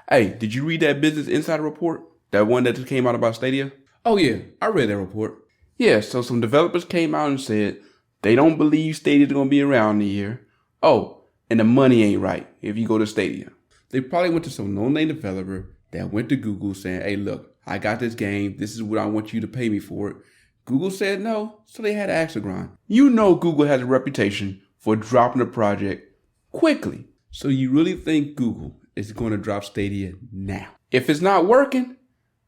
Hey, did you read that Business Insider report? That one that just came out about Stadia? Oh yeah, I read that report. Yeah, so some developers came out and said they don't believe Stadia's going to be around in a year. Oh, and the money ain't right if you go to Stadia. They probably went to some no-name developer that went to Google saying, hey, look, I got this game. This is what I want you to pay me for it. Google said no, so they had axe to grind. You know Google has a reputation for dropping a project quickly. So you really think Google is going to drop Stadia now? If it's not working,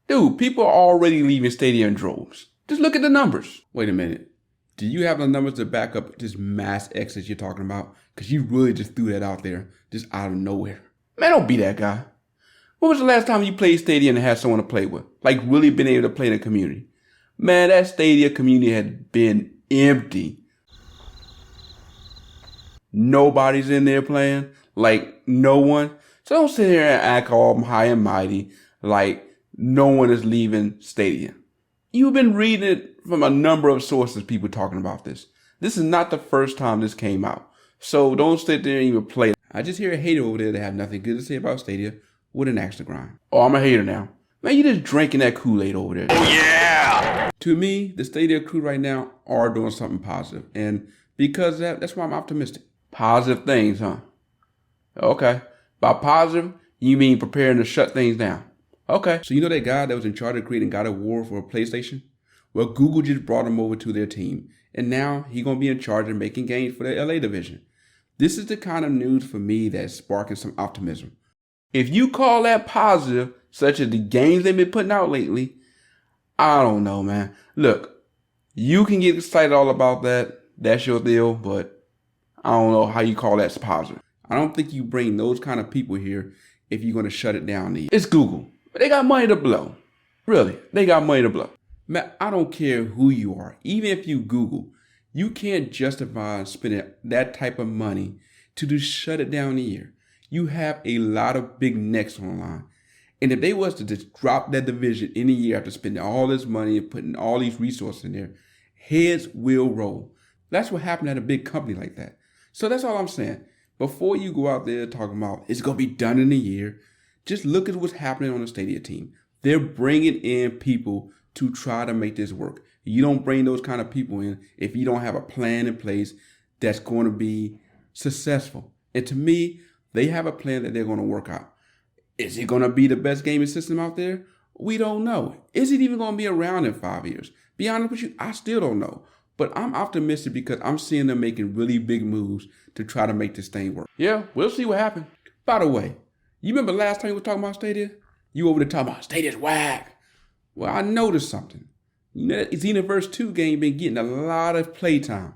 dude, people are already leaving Stadia in droves. Just look at the numbers. Wait a minute. Do you have the numbers to back up this mass exit you're talking about? Because you really just threw that out there, just out of nowhere. Man, don't be that guy. When was the last time you played Stadia and had someone to play with? Like really been able to play in a community? Man, that Stadia community had been empty. Nobody's in there playing. Like, no one. So don't sit here and act all high and mighty like no one is leaving Stadia. You've been reading it from a number of sources, people talking about this. This is not the first time this came out. So don't sit there and even play. I just hear a hater over there that have nothing good to say about Stadia with an axe to grind. Oh, I'm a hater now. Man, you just drinking that Kool-Aid over there. Oh, yeah! To me, the Stadia crew right now are doing something positive. And because of that, that's why I'm optimistic. Positive things, huh? Okay. By positive, you mean preparing to shut things down. Okay. So you know that guy that was in charge of creating God of War for PlayStation? Well, Google just brought him over to their team. And now he's going to be in charge of making games for the LA division. This is the kind of news for me that's sparking some optimism. If you call that positive, such as the games they've been putting out lately, I don't know, man. Look, you can get excited all about that. That's your deal, but I don't know how you call that positive. I don't think you bring those kind of people here if you're going to shut it down. It's Google. They got money to blow. Really, they got money to blow. Man, I don't care who you are. Even if you Google, you can't justify spending that type of money to just shut it down a year. You have a lot of big necks on the line. And if they was to just drop that division in a year after spending all this money and putting all these resources in there, heads will roll. That's what happened at a big company like that. So that's all I'm saying. Before you go out there talking about it's going to be done in a year, just look at what's happening on the Stadia team. They're bringing in people to try to make this work. You don't bring those kind of people in if you don't have a plan in place that's going to be successful. And to me, they have a plan that they're going to work out. Is it going to be the best gaming system out there? We don't know. Is it even going to be around in 5 years? Be honest with you, I still don't know. But I'm optimistic because I'm seeing them making really big moves to try to make this thing work. Yeah, we'll see what happens. By the way, you remember last time you were talking about Stadia? You over there talking about Stadia's whack. Well, I noticed something. You know, that Xenoverse 2 game been getting a lot of playtime.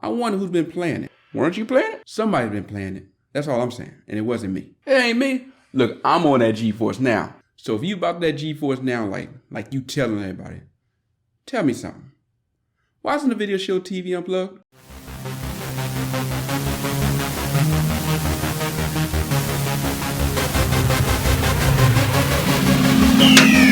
I wonder who's been playing it. Weren't you playing it? Somebody's been playing it. That's all I'm saying. And it wasn't me. It ain't me. Look, I'm on that GeForce Now. So if you about that GeForce Now like you telling everybody, tell me something. Why isn't the video show TV unplugged? Yeah.